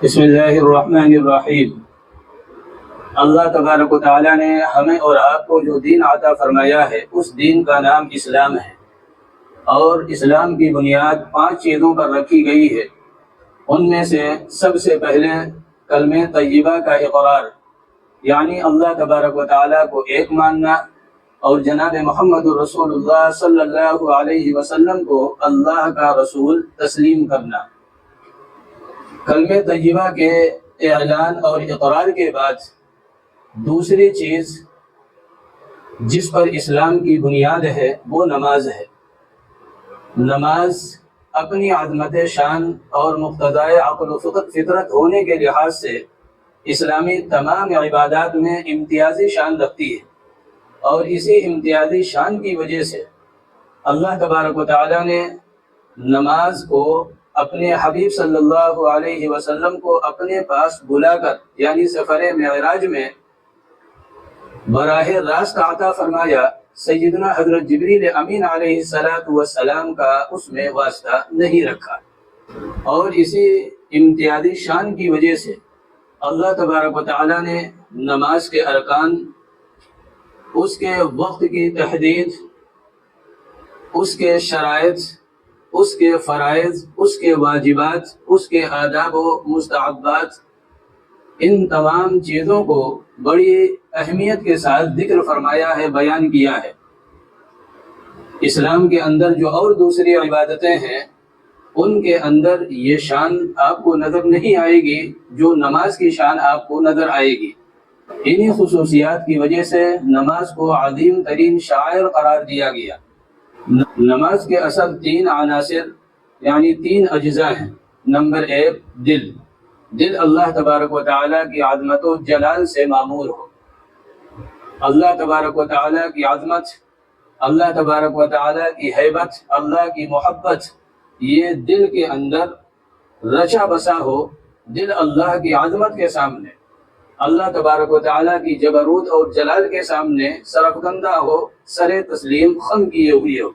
بسم اللہ الرحمن الرحیم۔ اللہ تبارک و تعالیٰ نے ہمیں اور آپ کو جو دین عطا فرمایا ہے اس دین کا نام اسلام ہے، اور اسلام کی بنیاد 5 چیزوں پر رکھی گئی ہے۔ ان میں سے سب سے پہلے کلمہ طیبہ کا اقرار، یعنی اللہ تبارک و تعالیٰ کو ایک ماننا اور جناب محمد رسول اللہ صلی اللہ علیہ وسلم کو اللہ کا رسول تسلیم کرنا۔ کلمہ طیبہ کے اعلان اور اقرار کے بعد دوسری چیز جس پر اسلام کی بنیاد ہے وہ نماز ہے۔ نماز اپنی عظمت شان اور مقتضائے عقل و فطرت ہونے کے لحاظ سے اسلامی تمام عبادات میں امتیازی شان رکھتی ہے، اور اسی امتیازی شان کی وجہ سے اللہ تبارک و تعالیٰ نے نماز کو اپنے حبیب صلی اللہ علیہ وسلم کو اپنے پاس بلا کر، یعنی سفر معراج میں براہ راست عطا فرمایا۔ سیدنا حضرت جبریل امین علیہ السلام کا اس میں واسطہ نہیں رکھا، اور اسی امتیازی شان کی وجہ سے اللہ تبارک و تعالیٰ نے نماز کے ارکان، اس کے وقت کی تحدید، اس کے شرائط، اس کے فرائض، اس کے واجبات، اس کے آداب و مستحبات، ان تمام چیزوں کو بڑی اہمیت کے ساتھ ذکر فرمایا ہے، بیان کیا ہے۔ اسلام کے اندر جو اور دوسری عبادتیں ہیں ان کے اندر یہ شان آپ کو نظر نہیں آئے گی جو نماز کی شان آپ کو نظر آئے گی۔ انہی خصوصیات کی وجہ سے نماز کو عظیم ترین شعائر قرار دیا گیا۔ نماز کے اصل 3 عناصر یعنی 3 اجزاء ہیں۔ نمبر 1 دل اللہ تبارک و تعالیٰ کی عظمت و جلال سے معمور ہو۔ اللہ تبارک و تعالیٰ کی عظمت، اللہ تبارک و تعالیٰ کی ہیبت، اللہ کی محبت یہ دل کے اندر رچا بسا ہو۔ دل اللہ کی عظمت کے سامنے، اللہ تبارک و تعالیٰ کی جبروت اور جلال کے سامنے سرفکندہ ہو، سر تسلیم خم کیے ہوئے ہو۔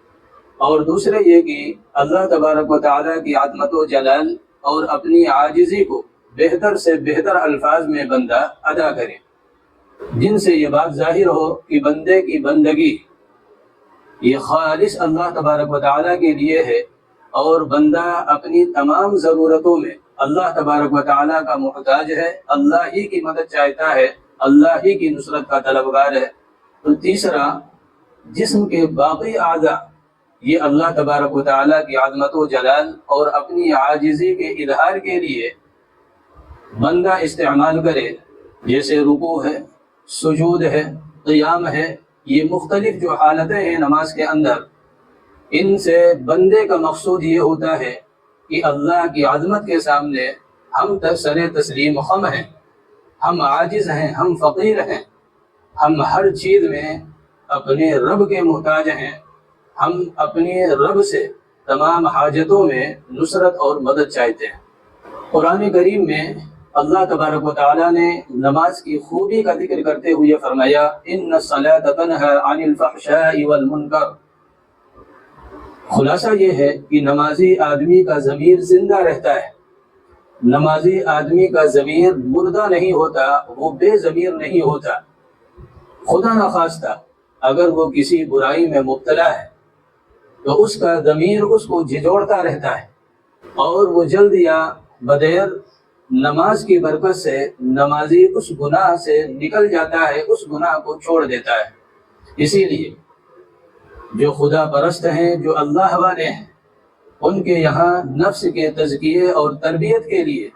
اور دوسرے یہ کہ اللہ تبارک و تعالیٰ کی عظمت و جلال اور اپنی عاجزی کو بہتر سے بہتر الفاظ میں بندہ ادا کرے، جن سے یہ بات ظاہر ہو کہ بندے کی بندگی یہ خالص اللہ تبارک و تعالیٰ کے لیے ہے، اور بندہ اپنی تمام ضرورتوں میں اللہ تبارک و تعالیٰ کا محتاج ہے، اللہ ہی کی مدد چاہتا ہے، اللہ ہی کی نصرت کا طلبگار ہے۔ تو تیسرا، جسم کے باقی اعضاء یہ اللہ تبارک و تعالیٰ کی عظمت و جلال اور اپنی عاجزی کے اظہار کے لیے بندہ استعمال کرے، جیسے رکوع ہے، سجود ہے، قیام ہے۔ یہ مختلف جو حالتیں ہیں نماز کے اندر، ان سے بندے کا مقصود یہ ہوتا ہے کہ اللہ کی عظمت کے سامنے ہم سر تسلیم خم ہیں، ہم عاجز ہیں، ہم فقیر ہیں، ہم ہر چیز میں اپنے رب کے محتاج ہیں، ہم اپنے رب سے تمام حاجتوں میں نصرت اور مدد چاہتے ہیں۔ قرآن کریم میں اللہ تبارک و تعالیٰ نے نماز کی خوبی کا ذکر کرتے ہوئے فرمایا، ان الصلاۃ تنہی عن الفحشاء والمنکر۔ خلاصہ یہ ہے کہ نمازی آدمی کا ضمیر زندہ رہتا ہے، نمازی آدمی کا ضمیر مردہ نہیں ہوتا، وہ بے ضمیر نہیں ہوتا۔ خدا نخواستہ اگر وہ کسی برائی میں مبتلا ہے تو اس کا ضمیر اس کو جھنجھوڑتا رہتا ہے، اور وہ جلد یا بدیر نماز کی برکت سے نمازی اس گناہ سے نکل جاتا ہے، اس گناہ کو چھوڑ دیتا ہے۔ اسی لیے جو خدا پرست ہیں، جو اللہ والے ہیں، ان کے یہاں نفس کے تزکیے اور تربیت کے لیے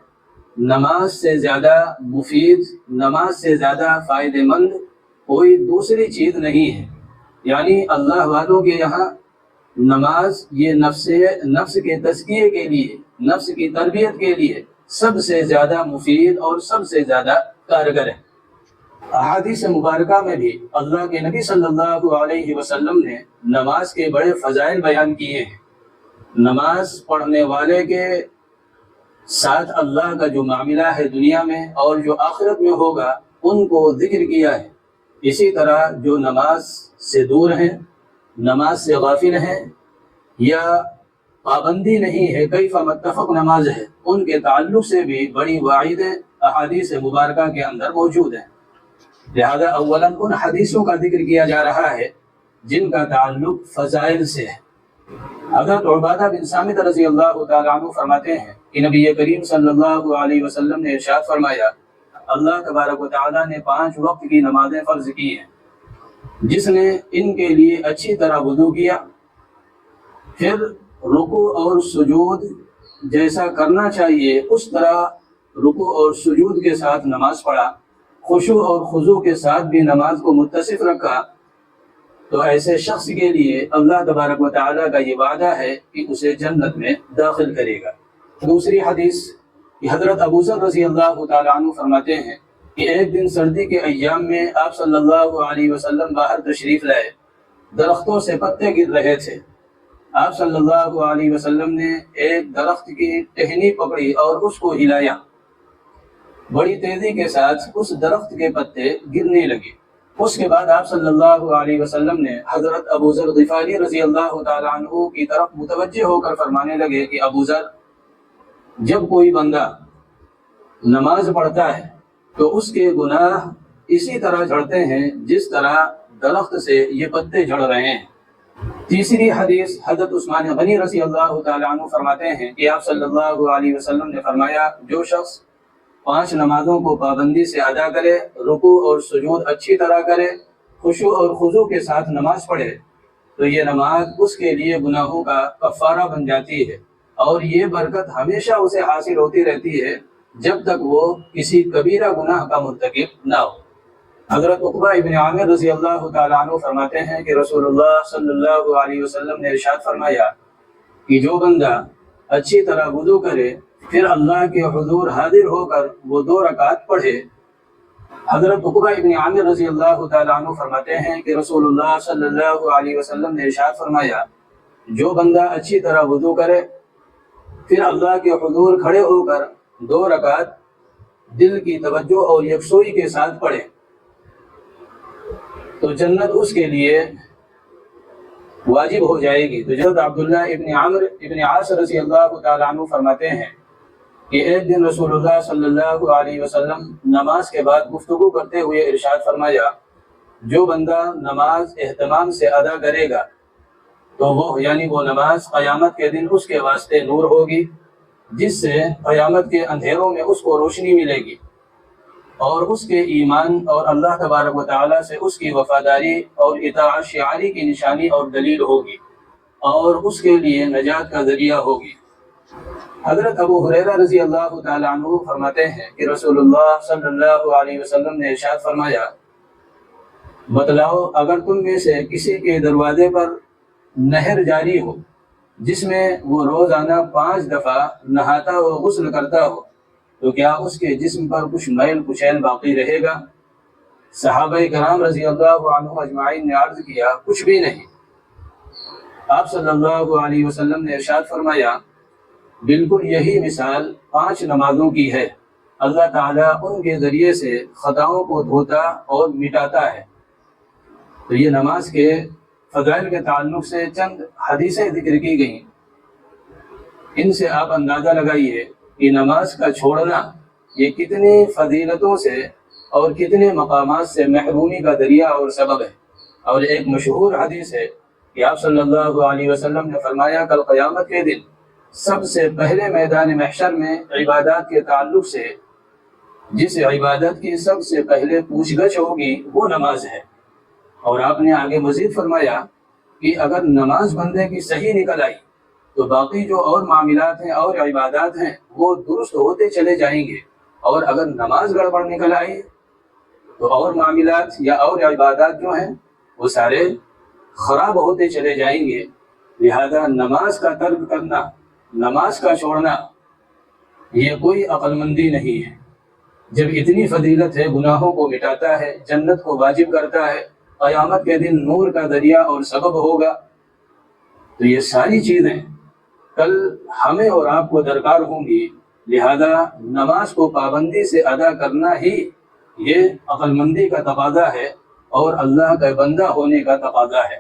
نماز سے زیادہ مفید، نماز سے زیادہ فائدہ مند کوئی دوسری چیز نہیں ہے۔ یعنی اللہ والوں کے یہاں نماز یہ نفس کے تزکیے کے لیے، نفس کی تربیت کے لیے سب سے زیادہ مفید اور سب سے زیادہ کارگر ہے۔ احادیث مبارکہ میں بھی اللہ کے نبی صلی اللہ علیہ وسلم نے نماز کے بڑے فضائل بیان کیے ہیں۔ نماز پڑھنے والے کے ساتھ اللہ کا جو معاملہ ہے دنیا میں اور جو آخرت میں ہوگا ان کو ذکر کیا ہے۔ اسی طرح جو نماز سے دور ہیں، نماز سے غافل ہیں، یا پابندی نہیں ہے، کیف متفق نماز ہے، ان کے تعلق سے بھی بڑی وعیدیں احادیث مبارکہ کے اندر موجود ہیں۔ لہذا اولا ان حدیثوں کا ذکر کیا جا رہا ہے جن کا تعلق فضائل سے ہے۔ حضرت عبادہ بن صامت رضی اللہ تعالیٰ عنہ فرماتے ہیں کہ نبی کریم صلی اللہ علیہ وسلم نے ارشاد فرمایا، اللہ تبارک و تعالیٰ نے 5 وقت کی نمازیں فرض کی ہیں، جس نے ان کے لیے اچھی طرح وضو کیا، پھر رکوع اور سجود جیسا کرنا چاہیے اس طرح رکوع اور سجود کے ساتھ نماز پڑھا، خشوع اور خضوع کے ساتھ بھی نماز کو متصف رکھا، تو ایسے شخص کے لیے اللہ تبارک و تعالیٰ کا یہ وعدہ ہے کہ اسے جنت میں داخل کرے گا۔ دوسری حدیث کہ حضرت ابو ذر رضی اللہ تعالیٰ عنہ فرماتے ہیں کہ ایک دن سردی کے ایام میں آپ صلی اللہ علیہ وسلم باہر تشریف لائے، درختوں سے پتے گر رہے تھے۔ آپ صلی اللہ علیہ وسلم نے ایک درخت کی ٹہنی پکڑی اور اس کو ہلایا، بڑی تیزی کے ساتھ اس درخت کے پتے گرنے لگے۔ اس کے بعد آپ صلی اللہ علیہ وسلم نے حضرت ابو ذر غفاری رضی اللہ تعالیٰ عنہ کی طرف متوجہ ہو کر فرمانے لگے کہ ابو ذر، جب کوئی بندہ نماز پڑھتا ہے تو اس کے گناہ اسی طرح جھڑتے ہیں جس طرح درخت سے یہ پتے جھڑ رہے ہیں۔ تیسری حدیث حضرت عثمان غنی رضی اللہ تعالیٰ عنہ فرماتے ہیں کہ آپ صلی اللہ علیہ وسلم نے فرمایا، جو شخص 5 نمازوں کو پابندی سے ادا کرے، رکوع اور سجود اچھی طرح کرے، خشوع اور خضوع کے ساتھ نماز پڑھے، تو یہ نماز اس کے لیے گناہوں کا کفارہ بن جاتی ہے، اور یہ برکت ہمیشہ اسے حاصل ہوتی رہتی ہے جب تک وہ کسی کبیرہ گناہ کا مرتکب نہ ہو۔ حضرت عقبہ ابن عامر رضی اللہ تعالیٰ عنہ فرماتے ہیں کہ رسول اللہ صلی اللہ علیہ وسلم نے ارشاد فرمایا کہ جو بندہ اچھی طرح وضو کرے، پھر اللہ کے حضور حاضر ہو کر وہ 2 رکعت پڑھے۔ حضرت عقبہ ابن عامر رضی اللہ تعالیٰ عنہ فرماتے ہیں کہ رسول اللہ صلی اللہ علیہ وسلم نے ارشاد فرمایا، جو بندہ اچھی طرح وضو کرے، پھر اللہ کے حضور کھڑے ہو کر 2 رکعت دل کی توجہ اور یکسوئی کے ساتھ پڑھے، تو جنت اس کے لیے واجب ہو جائے گی۔ تو حضرت عبداللہ ابن عمرو ابن عاص رضی اللہ تعالیٰ عنہ فرماتے ہیں کہ ایک دن رسول اللہ صلی اللہ علیہ وسلم نماز کے بعد گفتگو کرتے ہوئے ارشاد فرمایا، جو بندہ نماز اہتمام سے ادا کرے گا تو وہ نماز قیامت کے دن اس کے واسطے نور ہوگی، جس سے قیامت کے اندھیروں میں اس کو روشنی ملے گی، اور اس کے ایمان اور اللہ تبارک و تعالیٰ سے اس کی وفاداری اور اطاعت شعاری کی نشانی اور دلیل ہوگی، اور اس کے لیے نجات کا ذریعہ ہوگی۔ حضرت ابو ہریرہ رضی اللہ تعالیٰ عنہ فرماتے ہیں کہ رسول اللہ صلی اللہ علیہ وسلم نے ارشاد فرمایا، بتلاؤ اگر تم میں سے کسی کے دروازے پر نہر جاری ہو جس میں وہ روزانہ 5 دفعہ نہاتا و غسل کرتا ہو، تو کیا اس کے جسم پر کچھ میل کچیل باقی رہے گا؟ صحابہ کرام رضی اللہ عنہم اجمعین نے عرض کیا، کچھ بھی نہیں۔ آپ صلی اللہ علیہ وسلم نے ارشاد فرمایا، بالکل یہی مثال 5 نمازوں کی ہے، اللہ تعالیٰ ان کے ذریعے سے خطاؤں کو دھوتا اور مٹاتا ہے۔ تو یہ نماز کے فضائل کے تعلق سے چند حدیثیں ذکر کی گئیں، ان سے آپ اندازہ لگائیے کہ نماز کا چھوڑنا یہ کتنی فضیلتوں سے اور کتنے مقامات سے محرومی کا ذریعہ اور سبب ہے۔ اور ایک مشہور حدیث ہے کہ آپ صلی اللہ علیہ وسلم نے فرمایا، کل قیامت کے دن سب سے پہلے میدان محشر میں عبادات کے تعلق سے جس عبادت کی سب سے پہلے پوچھ گچھ ہوگی وہ نماز ہے۔ اور آپ نے آگے مزید فرمایا کہ اگر نماز بندے کی صحیح نکل آئی تو باقی جو اور معاملات ہیں اور عبادات ہیں وہ درست ہوتے چلے جائیں گے، اور اگر نماز گڑبڑ نکل آئی تو اور معاملات یا اور عبادات جو ہیں وہ سارے خراب ہوتے چلے جائیں گے۔ لہذا نماز کا ترک کرنا، نماز کا چھوڑنا یہ کوئی عقل مندی نہیں ہے۔ جب اتنی فضیلت ہے، گناہوں کو مٹاتا ہے، جنت کو واجب کرتا ہے، قیامت کے دن نور کا ذریعہ اور سبب ہوگا، تو یہ ساری چیزیں کل ہمیں اور آپ کو درکار ہوں گی۔ لہذا نماز کو پابندی سے ادا کرنا ہی یہ عقل مندی کا تقاضا ہے اور اللہ کا بندہ ہونے کا تقاضا ہے۔